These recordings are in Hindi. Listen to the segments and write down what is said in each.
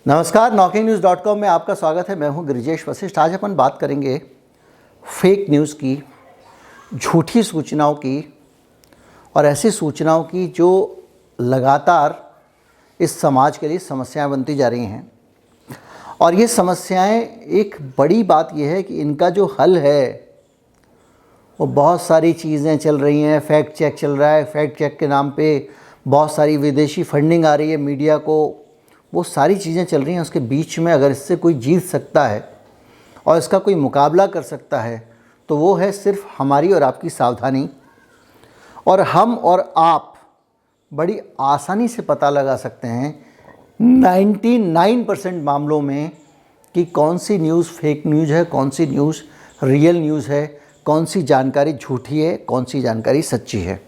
नमस्कार, knocking-news.com में आपका स्वागत है। मैं हूं गिरिजेश वशिष्ठ। आज अपन बात करेंगे फेक न्यूज़ की, झूठी सूचनाओं की और ऐसी सूचनाओं की जो लगातार इस समाज के लिए समस्याएं बनती जा रही हैं। और ये समस्याएं, एक बड़ी बात यह है कि इनका जो हल है वो बहुत सारी चीज़ें चल रही हैं। फैक्ट चेक चल रहा है, फैक्ट चेक के नाम पे बहुत सारी विदेशी फंडिंग आ रही है मीडिया को, वो सारी चीज़ें चल रही हैं। उसके बीच में अगर इससे कोई जीत सकता है और इसका कोई मुकाबला कर सकता है तो वो है सिर्फ हमारी और आपकी सावधानी। और हम और आप बड़ी आसानी से पता लगा सकते हैं 99% मामलों में कि कौन सी न्यूज़ फेक न्यूज़ है, कौन सी न्यूज़ रियल न्यूज़ है, कौन सी जानकारी झूठी है, कौन सी जानकारी सच्ची है।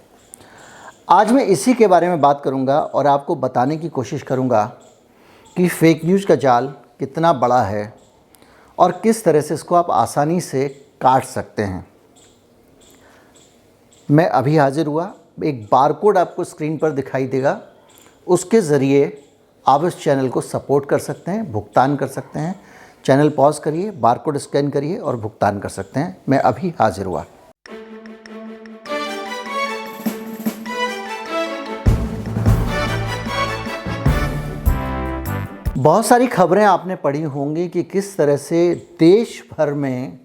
आज मैं इसी के बारे में बात करूंगा और आपको बताने की कोशिश करूंगा कि फेक न्यूज़ का जाल कितना बड़ा है और किस तरह से इसको आप आसानी से काट सकते हैं। मैं अभी हाजिर हुआ, एक बारकोड आपको स्क्रीन पर दिखाई देगा, उसके ज़रिए आप इस चैनल को सपोर्ट कर सकते हैं, भुगतान कर सकते हैं। चैनल पॉज करिए, बारकोड स्कैन करिए और भुगतान कर सकते हैं। मैं अभी हाजिर हुआ। बहुत सारी खबरें आपने पढ़ी होंगी कि किस तरह से देश भर में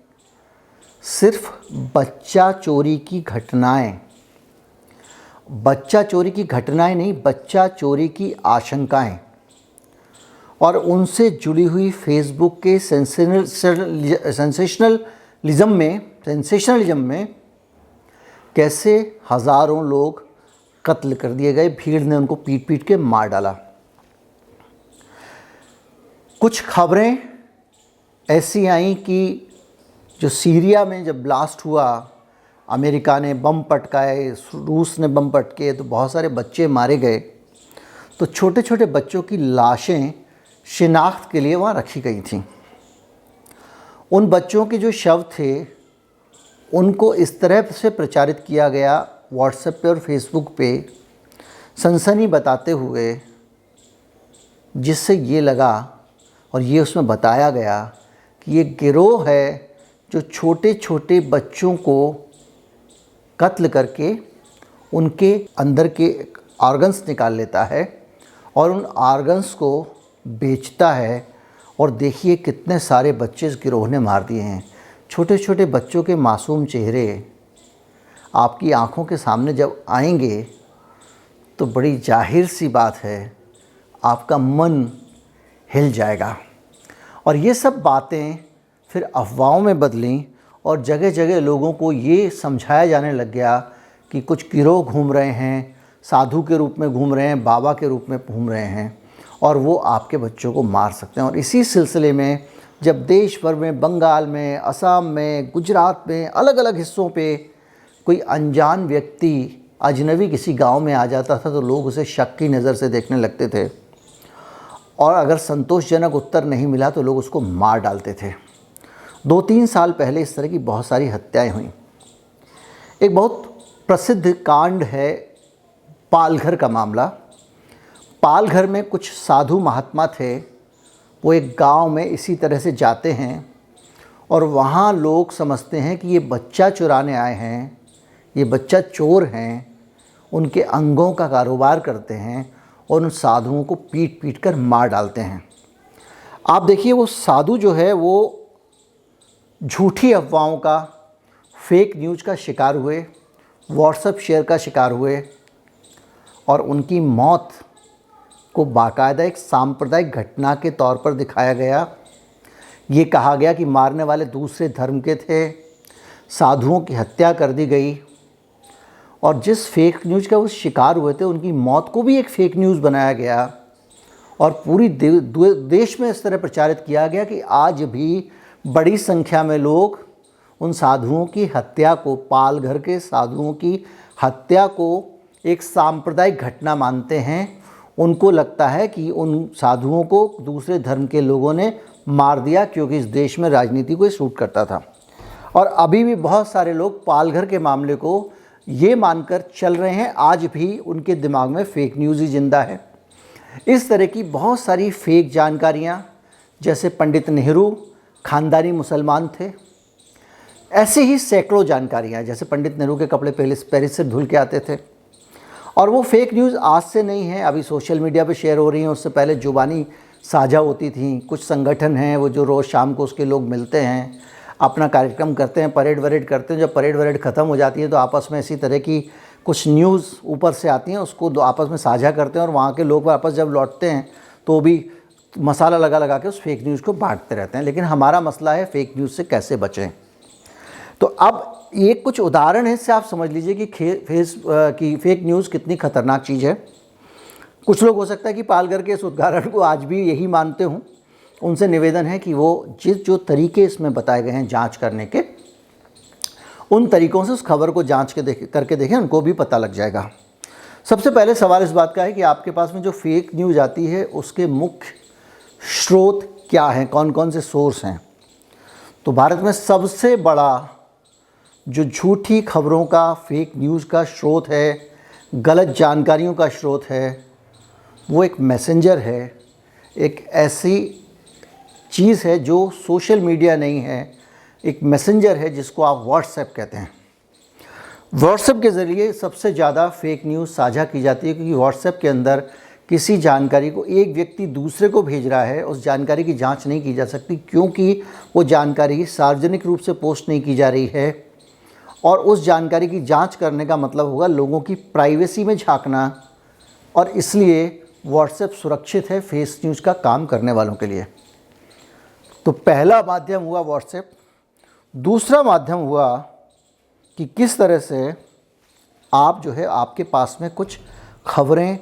सिर्फ बच्चा चोरी की घटनाएं नहीं, बच्चा चोरी की आशंकाएं और उनसे जुड़ी हुई फेसबुक के सेंसेशनलिज्म में कैसे हज़ारों लोग कत्ल कर दिए गए, भीड़ ने उनको पीट पीट के मार डाला। कुछ खबरें ऐसी आईं कि जो सीरिया में जब ब्लास्ट हुआ, अमेरिका ने बम पटकाए, रूस ने बम पटके, तो बहुत सारे बच्चे मारे गए। तो छोटे छोटे बच्चों की लाशें शिनाख्त के लिए वहाँ रखी गई थीं। उन बच्चों के जो शव थे उनको इस तरह से प्रचारित किया गया व्हाट्सएप पे और फेसबुक पे, सनसनी बताते हुए, जिससे ये लगा और ये उसमें बताया गया कि ये गिरोह है जो छोटे छोटे बच्चों को कत्ल करके उनके अंदर के ऑर्गन्स निकाल लेता है और उन ऑर्गन्स को बेचता है। और देखिए कितने सारे बच्चे इस गिरोह ने मार दिए हैं। छोटे छोटे बच्चों के मासूम चेहरे आपकी आंखों के सामने जब आएंगे तो बड़ी जाहिर सी बात है, आपका मन हिल जाएगा। और ये सब बातें फिर अफवाहों में बदलीं और जगह जगह लोगों को ये समझाया जाने लग गया कि कुछ गिरोह घूम रहे हैं, साधु के रूप में घूम रहे हैं, बाबा के रूप में घूम रहे हैं और वो आपके बच्चों को मार सकते हैं। और इसी सिलसिले में जब देश भर में, बंगाल में, असम में, गुजरात में, अलग अलग हिस्सों पे कोई अनजान व्यक्ति, अजनबी किसी गांव में आ जाता था तो लोग उसे शक की नज़र से देखने लगते थे और अगर संतोषजनक उत्तर नहीं मिला तो लोग उसको मार डालते थे। 2-3 साल पहले इस तरह की बहुत सारी हत्याएं हुई। एक बहुत प्रसिद्ध कांड है पालघर का मामला। पालघर में कुछ साधु महात्मा थे, वो एक गांव में इसी तरह से जाते हैं और वहाँ लोग समझते हैं कि ये बच्चा चुराने आए हैं, ये बच्चा चोर हैं, उनके अंगों का कारोबार करते हैं और उन साधुओं को पीट पीट कर मार डालते हैं। आप देखिए वो साधु जो है वो झूठी अफवाहों का, फेक न्यूज़ का शिकार हुए, व्हाट्सएप शेयर का शिकार हुए और उनकी मौत को बाकायदा एक सांप्रदायिक घटना के तौर पर दिखाया गया। ये कहा गया कि मारने वाले दूसरे धर्म के थे, साधुओं की हत्या कर दी गई और जिस फेक न्यूज़ का वो शिकार हुए थे उनकी मौत को भी एक फेक न्यूज़ बनाया गया और पूरी देश में इस तरह प्रचारित किया गया कि आज भी बड़ी संख्या में लोग उन साधुओं की हत्या को, पालघर के साधुओं की हत्या को एक सांप्रदायिक घटना मानते हैं। उनको लगता है कि उन साधुओं को दूसरे धर्म के लोगों ने मार दिया क्योंकि इस देश में राजनीति को सूट करता था। और अभी भी बहुत सारे लोग पालघर के मामले को ये मानकर चल रहे हैं, आज भी उनके दिमाग में फेक न्यूज़ ही जिंदा है। इस तरह की बहुत सारी फेक जानकारियाँ, जैसे पंडित नेहरू खानदानी मुसलमान थे, ऐसे ही सैकड़ों जानकारियाँ, जैसे पंडित नेहरू के कपड़े पेरिस से धुल के आते थे। और वो फेक न्यूज़ आज से नहीं है, अभी सोशल मीडिया पे शेयर हो रही हैं, उससे पहले जुबानी साझा होती थी। कुछ संगठन हैं वो जो रोज़ शाम को उसके लोग मिलते हैं, अपना कार्यक्रम करते हैं, परेड वरेड करते हैं। जब परेड वरेड ख़त्म हो जाती है तो आपस में इसी तरह की कुछ न्यूज़ ऊपर से आती हैं, उसको आपस में साझा करते हैं, और वहाँ के लोग वापस जब लौटते हैं तो भी मसाला लगा लगा के उस फेक न्यूज़ को बांटते रहते हैं। लेकिन हमारा मसला है फेक न्यूज़ से कैसे बचें। तो अब ये कुछ उदाहरण है, इससे आप समझ लीजिए कि फेक न्यूज़ कितनी ख़तरनाक चीज़ है। कुछ लोग हो सकता है कि पालघर के इस उदाहरण को आज भी यही मानते हों। उनसे निवेदन है कि वो जो तरीके इसमें बताए गए हैं जांच करने के, उन तरीक़ों से उस खबर को जांच करके देखें, उनको भी पता लग जाएगा। सबसे पहले सवाल इस बात का है कि आपके पास में जो फेक न्यूज़ आती है उसके मुख्य स्रोत क्या हैं, कौन कौन से सोर्स हैं। तो भारत में सबसे बड़ा जो झूठी खबरों का, फेक न्यूज़ का स्रोत है, गलत जानकारियों का स्रोत है, वो एक मैसेंजर है। एक ऐसी चीज़ है जो सोशल मीडिया नहीं है, एक मैसेंजर है जिसको आप व्हाट्सएप कहते हैं। व्हाट्सएप के ज़रिए सबसे ज़्यादा फेक न्यूज़ साझा की जाती है, क्योंकि व्हाट्सएप के अंदर किसी जानकारी को एक व्यक्ति दूसरे को भेज रहा है, उस जानकारी की जांच नहीं की जा सकती, क्योंकि वो जानकारी सार्वजनिक रूप से पोस्ट नहीं की जा रही है। और उस जानकारी की जांच करने का मतलब होगा लोगों की प्राइवेसी में झांकना, और इसलिए व्हाट्सएप सुरक्षित है फेक न्यूज़ का काम करने वालों के लिए। तो पहला माध्यम हुआ व्हाट्सएप। दूसरा माध्यम हुआ कि किस तरह से आप जो है, आपके पास में कुछ खबरें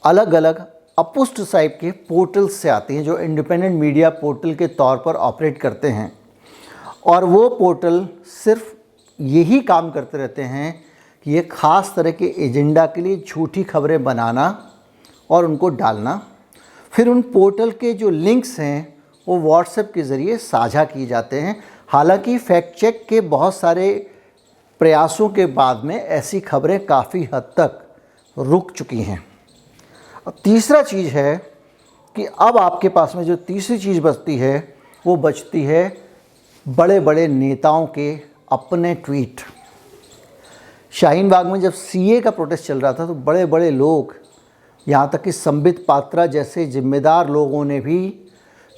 अलग अलग अपुष्ट टाइप के पोर्टल्स से आती हैं, जो इंडिपेंडेंट मीडिया पोर्टल के तौर पर ऑपरेट करते हैं। और वो पोर्टल सिर्फ यही काम करते रहते हैं कि ये ख़ास तरह के एजेंडा के लिए झूठी खबरें बनाना और उनको डालना। फिर उन पोर्टल के जो लिंक्स हैं वो व्हाट्सएप के ज़रिए साझा किए जाते हैं। हालांकि फैक्ट चेक के बहुत सारे प्रयासों के बाद में ऐसी खबरें काफ़ी हद तक रुक चुकी हैं। अब तीसरा चीज़ है कि अब आपके पास में जो तीसरी चीज़ बचती है, वो बचती है बड़े बड़े नेताओं के अपने ट्वीट। शाहीन बाग में जब सीए का प्रोटेस्ट चल रहा था तो बड़े बड़े लोग, यहाँ तक कि संबित पात्रा जैसे जिम्मेदार लोगों ने भी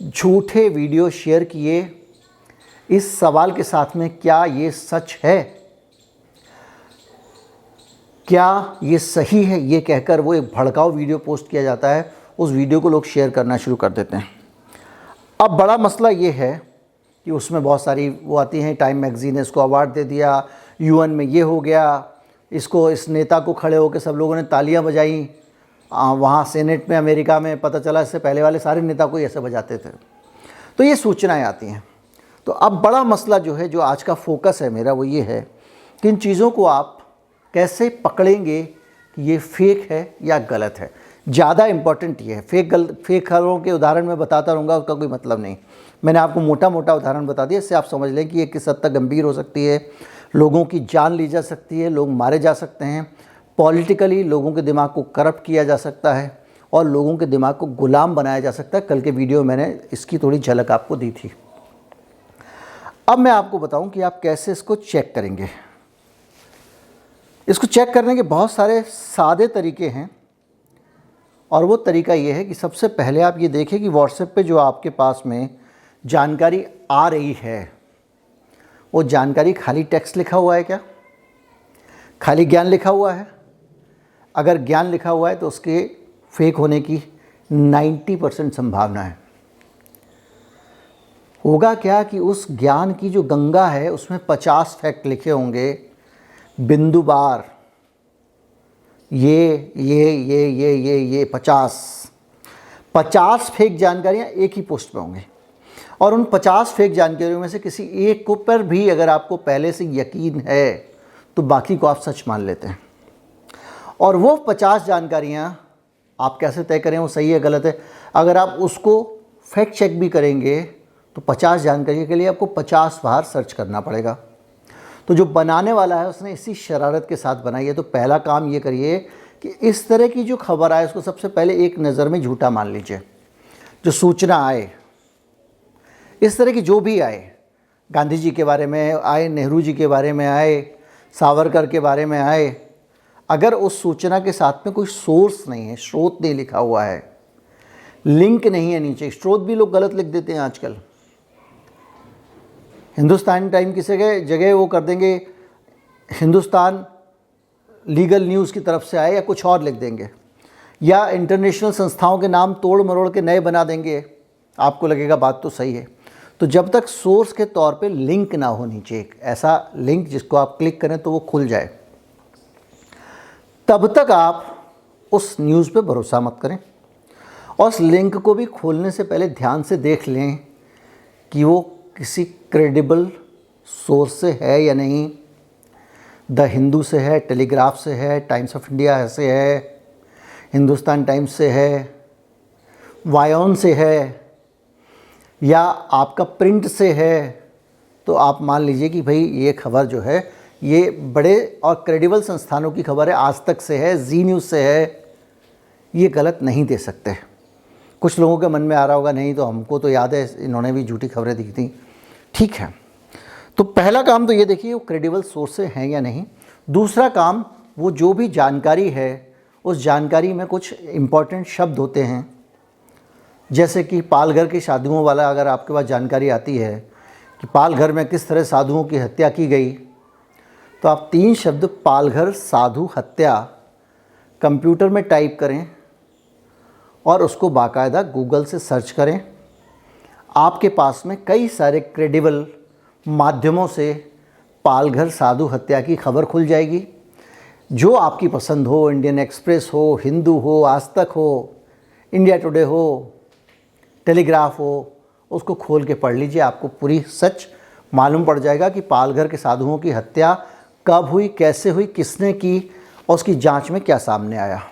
झूठे वीडियो शेयर किए इस सवाल के साथ में, क्या ये सच है, क्या ये सही है, ये कहकर वो एक भड़काऊ वीडियो पोस्ट किया जाता है। उस वीडियो को लोग शेयर करना शुरू कर देते हैं। अब बड़ा मसला ये है कि उसमें बहुत सारी वो आती हैं, टाइम मैगज़ीन ने इसको अवार्ड दे दिया, यूएन में ये हो गया, इसको, इस नेता को खड़े होकर सब लोगों ने तालियां बजाई। वहाँ सेनेट में अमेरिका में पता चला इससे पहले वाले सारे नेता को ऐसे बजाते थे। तो ये सूचनाएं आती हैं। तो अब बड़ा मसला जो है, जो आज का फोकस है मेरा, वो ये है कि इन चीज़ों को आप कैसे पकड़ेंगे कि ये फेक है या गलत है। ज़्यादा इम्पॉर्टेंट ये है। फेक खबरों के उदाहरण मैं बताता रहूँगा, उसका कोई मतलब नहीं। मैंने आपको मोटा मोटा उदाहरण बता दिया, इससे आप समझ लें कि ये किस हद तक गंभीर हो सकती है। लोगों की जान ली जा सकती है, लोग मारे जा सकते हैं, पॉलिटिकली लोगों के दिमाग को करप्ट किया जा सकता है और लोगों के दिमाग को गुलाम बनाया जा सकता है। कल के वीडियो में मैंने इसकी थोड़ी झलक आपको दी थी। अब मैं आपको बताऊं कि आप कैसे इसको चेक करेंगे। इसको चेक करने के बहुत सारे सादे तरीके हैं, और वो तरीका ये है कि सबसे पहले आप ये देखें कि व्हाट्सएप पे जो आपके पास में जानकारी आ रही है, वो जानकारी खाली टेक्स्ट लिखा हुआ है क्या, खाली ज्ञान लिखा हुआ है। अगर ज्ञान लिखा हुआ है तो उसके फेक होने की 90% संभावना है। होगा क्या कि उस ज्ञान की जो गंगा है उसमें 50 फैक्ट लिखे होंगे, बिंदुवार, ये 50 फेक जानकारियाँ एक ही पोस्ट पे होंगी। और उन 50 फेक जानकारियों में से किसी एक को पर भी अगर आपको पहले से यकीन है तो बाकी को आप सच मान लेते हैं। और वो 50 जानकारियाँ आप कैसे तय करें वो सही है गलत है। अगर आप उसको फैक्ट चेक भी करेंगे तो 50 जानकारी के लिए आपको 50 बार सर्च करना पड़ेगा। तो जो बनाने वाला है उसने इसी शरारत के साथ बनाई है। तो पहला काम ये करिए कि इस तरह की जो खबर आए उसको सबसे पहले एक नज़र में झूठा मान लीजिए। जो सूचना आए, इस तरह की जो भी आए, गांधी जी के बारे में आए, नेहरू जी के बारे में आए, सावरकर के बारे में आए, अगर उस सूचना के साथ में कोई सोर्स नहीं है, स्रोत नहीं लिखा हुआ है, लिंक नहीं है नीचे, स्रोत भी लोग गलत लिख देते हैं आजकल। हिंदुस्तान टाइम की जगह वो कर देंगे हिंदुस्तान लीगल न्यूज़ की तरफ से आए, या कुछ और लिख देंगे, या इंटरनेशनल संस्थाओं के नाम तोड़ मरोड़ के नए बना देंगे। आपको लगेगा बात तो सही है। तो जब तक सोर्स के तौर पे लिंक ना हो नीचे, एक ऐसा लिंक जिसको आप क्लिक करें तो वो खुल जाए, तब तक आप उस न्यूज़ पे भरोसा मत करें। और उस लिंक को भी खोलने से पहले ध्यान से देख लें कि वो किसी क्रेडिबल सोर्स से है या नहीं। द हिंदू से है, टेलीग्राफ से है, टाइम्स ऑफ इंडिया से है, हिंदुस्तान टाइम्स से है, वायोन से है, या आपका प्रिंट से है, तो आप मान लीजिए कि भाई ये खबर जो है ये बड़े और क्रेडिबल संस्थानों की खबर है, आज तक से है, जी न्यूज़ से है, ये गलत नहीं दे सकते। कुछ लोगों के मन में आ रहा होगा नहीं तो हमको तो याद है इन्होंने भी झूठी खबरें दी थी। ठीक है, तो पहला काम तो ये देखिए वो क्रेडिबल सोर्स से हैं या नहीं। दूसरा काम, वो जो भी जानकारी है उस जानकारी में कुछ इम्पॉर्टेंट शब्द होते हैं, जैसे कि पालघर की साधुओं वाला अगर आपके पास जानकारी आती है कि पालघर में किस तरह साधुओं की हत्या की गई, तो आप 3 शब्द पालघर साधु हत्या कंप्यूटर में टाइप करें और उसको बाकायदा गूगल से सर्च करें। आपके पास में कई सारे क्रेडिबल माध्यमों से पालघर साधु हत्या की खबर खुल जाएगी। जो आपकी पसंद हो, इंडियन एक्सप्रेस हो, हिंदू हो, आज तक हो, इंडिया टुडे हो, टेलीग्राफ हो, उसको खोल के पढ़ लीजिए। आपको पूरी सच मालूम पड़ जाएगा कि पालघर के साधुओं की हत्या कब हुई, कैसे हुई, किसने की, और उसकी जांच में क्या सामने आया।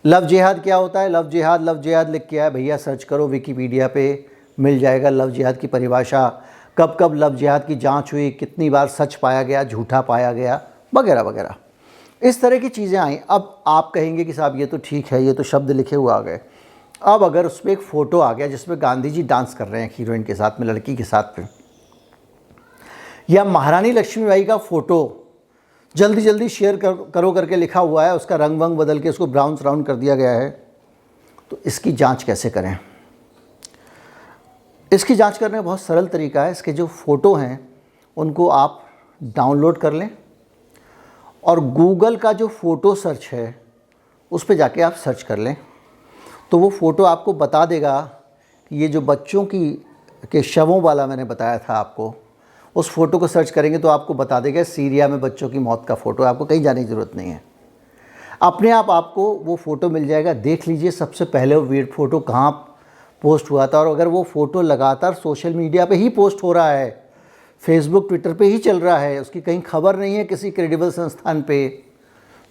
लव जिहाद क्या होता है? लव जिहाद लिख के आया भैया, सर्च करो विकीपीडिया पे मिल जाएगा। लव जिहाद की परिभाषा, कब कब लव जिहाद की जांच हुई, कितनी बार सच पाया गया, झूठा पाया गया, वगैरह वगैरह, इस तरह की चीज़ें आई। अब आप कहेंगे कि साहब ये तो ठीक है, ये तो शब्द लिखे हुए आ गए। अब अगर उस पर एक फ़ोटो आ गया जिसमें गांधी जी डांस कर रहे हैं हीरोइन के साथ में, लड़की के साथ में, या महारानी लक्ष्मीबाई का फ़ोटो जल्दी जल्दी शेयर करो करके लिखा हुआ है, उसका रंग वंग बदल के उसको ब्राउन राउंड कर दिया गया है, तो इसकी जांच कैसे करें? इसकी जांच करने का बहुत सरल तरीका है। इसके जो फ़ोटो हैं उनको आप डाउनलोड कर लें और गूगल का जो फ़ोटो सर्च है उस पर जाके आप सर्च कर लें, तो वो फ़ोटो आपको बता देगा कि ये जो बच्चों के शवों वाला मैंने बताया था आपको, उस फ़ोटो को सर्च करेंगे तो आपको बता देगा सीरिया में बच्चों की मौत का फ़ोटो। आपको कहीं जाने की ज़रूरत नहीं है, अपने आप आपको वो फ़ोटो मिल जाएगा। देख लीजिए सबसे पहले वो फ़ोटो कहाँ पोस्ट हुआ था, और अगर वो फ़ोटो लगातार सोशल मीडिया पे ही पोस्ट हो रहा है, फेसबुक ट्विटर पे ही चल रहा है, उसकी कहीं खबर नहीं है किसी क्रेडिबल संस्थान पे,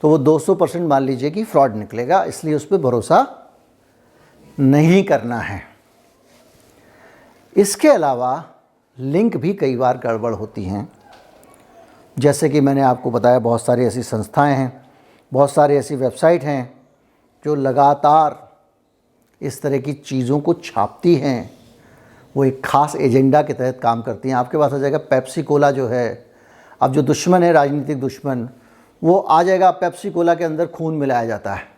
तो वो 200% मान लीजिए कि फ्रॉड निकलेगा। इसलिए उस पर भरोसा नहीं करना है। इसके अलावा लिंक भी कई बार गड़बड़ होती हैं। जैसे कि मैंने आपको बताया, बहुत सारी ऐसी संस्थाएं हैं, बहुत सारी ऐसी वेबसाइट हैं जो लगातार इस तरह की चीज़ों को छापती हैं। वो एक ख़ास एजेंडा के तहत काम करती हैं। आपके पास आ जाएगा पेप्सी कोला जो है, अब जो दुश्मन है, राजनीतिक दुश्मन, वो आ जाएगा, पेप्सी कोला के अंदर खून मिलाया जाता है।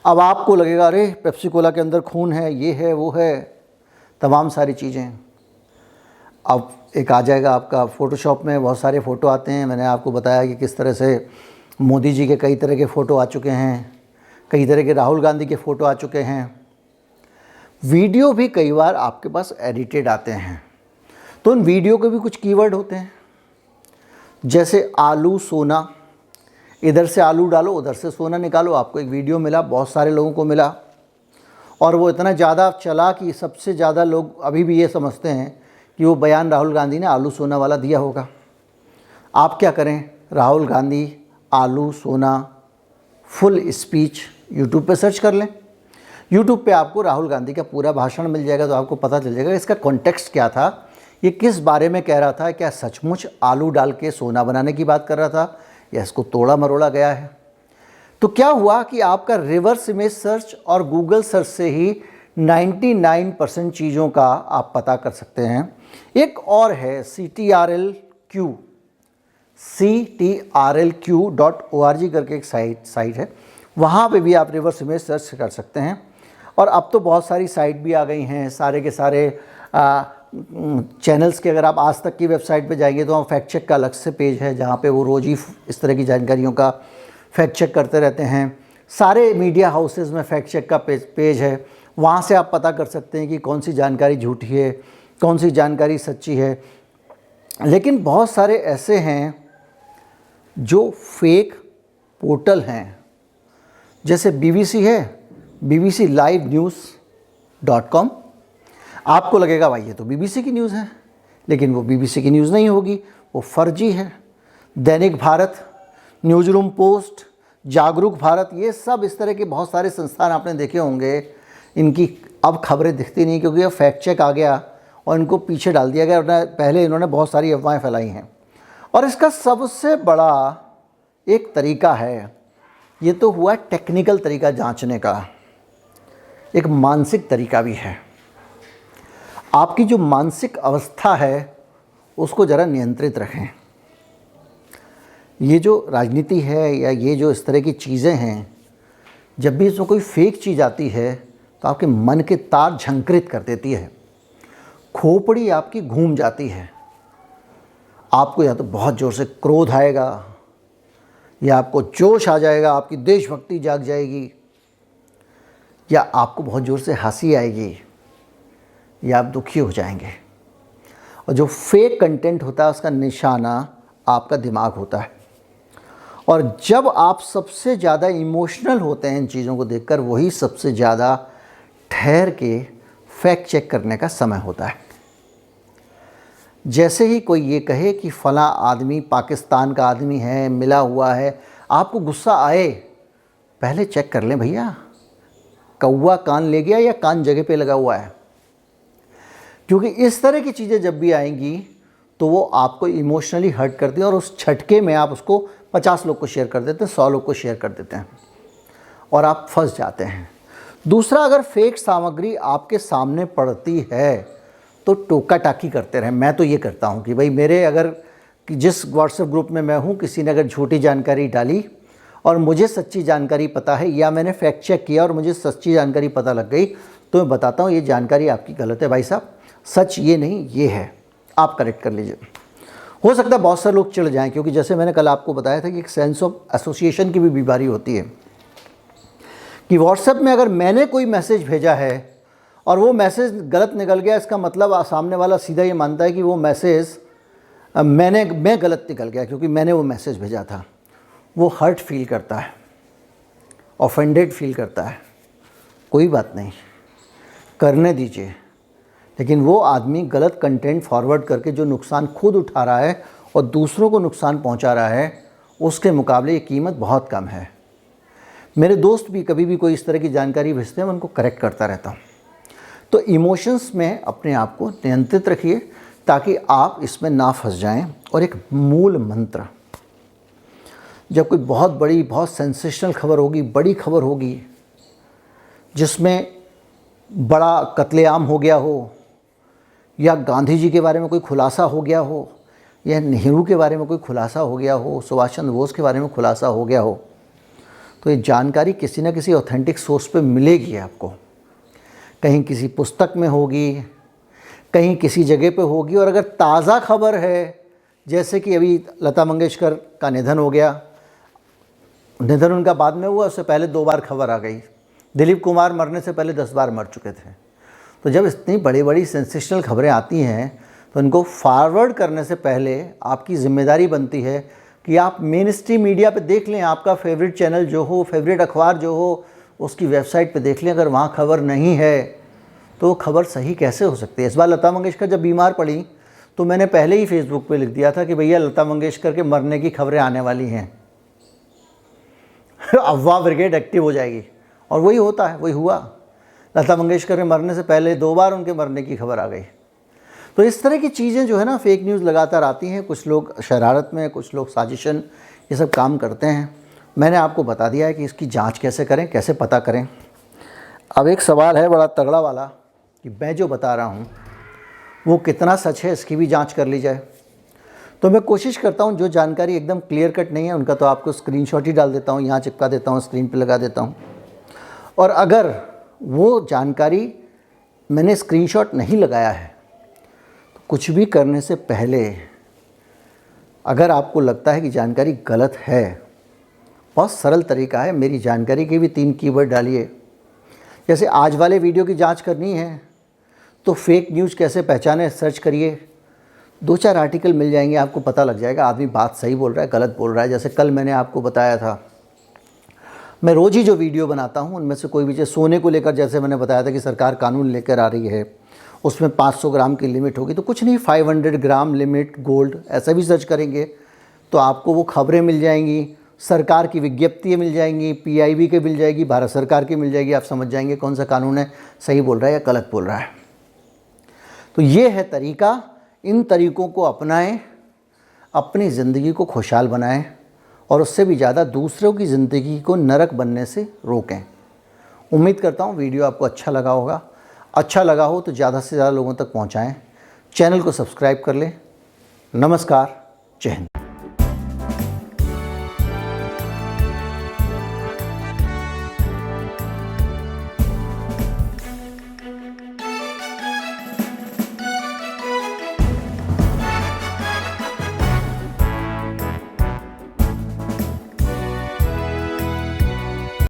अब आपको लगेगा अरे पेप्सी कोला के अंदर खून है, ये है, वो है, तमाम सारी चीज़ें। अब एक आ जाएगा आपका फ़ोटोशॉप में बहुत सारे फ़ोटो आते हैं। मैंने आपको बताया कि किस तरह से मोदी जी के कई तरह के फ़ोटो आ चुके हैं, कई तरह के राहुल गांधी के फ़ोटो आ चुके हैं। वीडियो भी कई बार आपके पास एडिटेड आते हैं, तो उन वीडियो के भी कुछ कीवर्ड होते हैं, जैसे आलू सोना, इधर से आलू डालो उधर से सोना निकालो, आपको एक वीडियो मिला, बहुत सारे लोगों को मिला, और वो इतना ज़्यादा चला कि सबसे ज़्यादा लोग अभी भी ये समझते हैं कि वो बयान राहुल गांधी ने आलू सोना वाला दिया होगा। आप क्या करें, राहुल गांधी आलू सोना फुल स्पीच यूट्यूब पे सर्च कर लें। यूट्यूब पे आपको राहुल गांधी का पूरा भाषण मिल जाएगा, तो आपको पता चल जाएगा इसका कॉन्टेक्स्ट क्या था, ये किस बारे में कह रहा था। क्या सचमुच आलू डाल के सोना बनाने की बात कर रहा था, या इसको तोड़ा मरोड़ा गया है। तो क्या हुआ कि आपका रिवर्स इमेज सर्च और गूगल सर्च से ही 99% चीज़ों का आप पता कर सकते हैं। एक और है CTRLQ.org करके एक साइट है, वहाँ पे भी आप रिवर्स इमेज सर्च कर सकते हैं। और अब तो बहुत सारी साइट भी आ गई हैं, सारे के सारे चैनल्स के। अगर आप आज तक की वेबसाइट पे जाएंगे तो वहाँ फैक्ट चेक का अलग से पेज है, जहाँ पे वो रोज़ ही इस तरह की जानकारियों का फैक्ट चेक करते रहते हैं। सारे मीडिया हाउसेस में फैक्ट चेक का पेज है, वहाँ से आप पता कर सकते हैं कि कौन सी जानकारी झूठी है, कौन सी जानकारी सच्ची है। लेकिन बहुत सारे ऐसे हैं जो फेक पोर्टल हैं, जैसे BBC है, bbclivenews.com। आपको लगेगा भाई ये तो BBC की न्यूज़ है, लेकिन वो BBC की न्यूज़ नहीं होगी, वो फर्जी है। दैनिक भारत, न्यूज़ रूम पोस्ट, जागरूक भारत, ये सब इस तरह के बहुत सारे संस्थान आपने देखे होंगे। इनकी अब खबरें दिखती नहीं, क्योंकि अब फैक्ट चेक आ गया और इनको पीछे डाल दिया गया, वरना पहले इन्होंने बहुत सारी अफवाहें फैलाई हैं। और इसका सबसे बड़ा एक तरीका है, ये तो हुआ टेक्निकल तरीका जांचने का, एक मानसिक तरीका भी है। आपकी जो मानसिक अवस्था है उसको ज़रा नियंत्रित रखें। ये जो राजनीति है या ये जो इस तरह की चीज़ें हैं, जब भी इसमें कोई फेक चीज़ आती है तो आपके मन के तार झंकृत कर देती है, खोपड़ी आपकी घूम जाती है। आपको या तो बहुत ज़ोर से क्रोध आएगा, या आपको जोश आ जाएगा, आपकी देशभक्ति जाग जाएगी, या आपको बहुत ज़ोर से हंसी आएगी, या आप दुखी हो जाएंगे। और जो फेक कंटेंट होता है उसका निशाना आपका दिमाग होता है। और जब आप सबसे ज़्यादा इमोशनल होते हैं इन चीज़ों को देखकर, वही सबसे ज़्यादा ठहर के फैक्ट चेक करने का समय होता है। जैसे ही कोई ये कहे कि फ़लाँ आदमी पाकिस्तान का आदमी है, मिला हुआ है, आपको गुस्सा आए, पहले चेक कर लें भैया, कौवा कान ले गया या कान जगह पे लगा हुआ है। क्योंकि इस तरह की चीज़ें जब भी आएंगी तो वो आपको इमोशनली हर्ट करती हैं, और उस झटके में आप उसको 50 लोग को शेयर कर देते हैं, 100 लोग को शेयर कर देते हैं, और आप फंस जाते हैं। दूसरा, अगर फेक सामग्री आपके सामने पड़ती है तो टोका टाकी करते रहें। मैं तो ये करता हूँ कि भाई मेरे अगर जिस व्हाट्सएप ग्रुप में मैं हूँ, किसी ने अगर झूठी जानकारी डाली और मुझे सच्ची जानकारी पता है, या मैंने फैक्ट चेक किया और मुझे सच्ची जानकारी पता लग गई, तो मैं बताता हूँ ये जानकारी आपकी गलत है भाई साहब, सच ये नहीं ये है, आप करेक्ट कर लीजिए। हो सकता है बहुत सारे लोग चिढ़ जाएं, क्योंकि जैसे मैंने कल आपको बताया था कि एक सेंस ऑफ एसोसिएशन की भी बीमारी होती है, कि व्हाट्सएप में अगर मैंने कोई मैसेज भेजा है और वो मैसेज गलत निकल गया, इसका मतलब सामने वाला सीधा ये मानता है कि वो मैसेज मैं गलत निकल गया, क्योंकि मैंने वो मैसेज भेजा था। वो हर्ट फील करता है, ऑफेंडेड फील करता है। कोई बात नहीं, करने दीजिए, लेकिन वो आदमी गलत कंटेंट फॉरवर्ड करके जो नुकसान खुद उठा रहा है और दूसरों को नुकसान पहुंचा रहा है, उसके मुकाबले ये कीमत बहुत कम है। मेरे दोस्त भी कभी भी कोई इस तरह की जानकारी भेजते हैं, मैं उनको करेक्ट करता रहता हूँ। तो इमोशंस में अपने आप को नियंत्रित रखिए, ताकि आप इसमें ना फंस जाएं। और एक मूल मंत्र, जब कोई बहुत बड़ी, बहुत सेंसेशनल खबर होगी, बड़ी खबर होगी, जिसमें बड़ा कत्लेआम हो गया हो, या गांधी जी के बारे में कोई खुलासा हो गया हो, या नेहरू के बारे में कोई खुलासा हो गया हो, सुभाष चंद्र बोस के बारे में खुलासा हो गया हो, तो ये जानकारी किसी न किसी ऑथेंटिक सोर्स पे मिलेगी आपको। कहीं किसी पुस्तक में होगी, कहीं किसी जगह पे होगी। और अगर ताज़ा खबर है, जैसे कि अभी लता मंगेशकर का निधन हो गया, निधन उनका बाद में हुआ, उससे पहले 2 बार खबर आ गई। दिलीप कुमार मरने से पहले 10 बार मर चुके थे। तो जब इतनी बड़ी बड़ी सेंसेशनल खबरें आती हैं, तो इनको फॉरवर्ड करने से पहले आपकी ज़िम्मेदारी बनती है कि आप मेन स्ट्रीम मीडिया पे देख लें, आपका फेवरेट चैनल जो हो, फेवरेट अखबार जो हो, उसकी वेबसाइट पे देख लें। अगर वहाँ खबर नहीं है तो वो खबर सही कैसे हो सकती है। इस बार लता मंगेशकर जब बीमार पड़ी तो मैंने पहले ही फेसबुक पे लिख दिया था कि भैया लता मंगेशकर के मरने की खबरें आने वाली हैं अफवाह ब्रिगेड एक्टिव हो जाएगी। और वही होता है, वही हुआ। लता मंगेशकर के मरने से पहले 2 बार उनके मरने की खबर आ गई। तो इस तरह की चीज़ें जो है ना, फेक न्यूज़ लगातार आती हैं। कुछ लोग शरारत में, कुछ लोग साजिशन, ये सब काम करते हैं। मैंने आपको बता दिया है कि इसकी जांच कैसे करें, कैसे पता करें। अब एक सवाल है बड़ा तगड़ा वाला कि मैं जो बता रहा हूँ वो कितना सच है, इसकी भी जांच कर ली जाए। तो मैं कोशिश करता हूँ जो जानकारी एकदम क्लियर कट नहीं है उनका तो आपको स्क्रीनशॉट ही डाल देता हूँ, यहाँ चिपका देता हूँ, स्क्रीन पे लगा देता हूँ। और अगर वो जानकारी मैंने स्क्रीनशॉट नहीं लगाया है तो कुछ भी करने से पहले अगर आपको लगता है कि जानकारी गलत है, बहुत सरल तरीका है, मेरी जानकारी के भी 3 कीवर्ड डालिए। जैसे आज वाले वीडियो की जांच करनी है तो फेक न्यूज़ कैसे पहचाने, सर्च करिए, 2-4 आर्टिकल मिल जाएंगे, आपको पता लग जाएगा आदमी बात सही बोल रहा है गलत बोल रहा है। जैसे कल मैंने आपको बताया था, मैं रोज़ ही जो वीडियो बनाता हूँ उनमें से कोई भी, जैसे सोने को लेकर जैसे मैंने बताया था कि सरकार कानून लेकर आ रही है, उसमें 500 ग्राम की लिमिट होगी, तो कुछ नहीं 500 ग्राम लिमिट गोल्ड ऐसा भी सर्च करेंगे तो आपको वो खबरें मिल जाएंगी, सरकार की विज्ञप्तियाँ मिल जाएंगी, PIB के मिल जाएगी, भारत सरकार की मिल जाएगी। आप समझ जाएंगे कौन सा कानून है, सही बोल रहा है या गलत बोल रहा है। तो ये है तरीका, इन तरीक़ों को अपनाएं, अपनी ज़िंदगी को खुशहाल बनाएं और उससे भी ज़्यादा दूसरों की ज़िंदगी को नरक बनने से रोकें। उम्मीद करता हूँ वीडियो आपको अच्छा लगा होगा। अच्छा लगा हो तो ज़्यादा से ज़्यादा लोगों तक पहुँचाएँ। चैनल को सब्सक्राइब कर लें। नमस्कार, जय हिंद।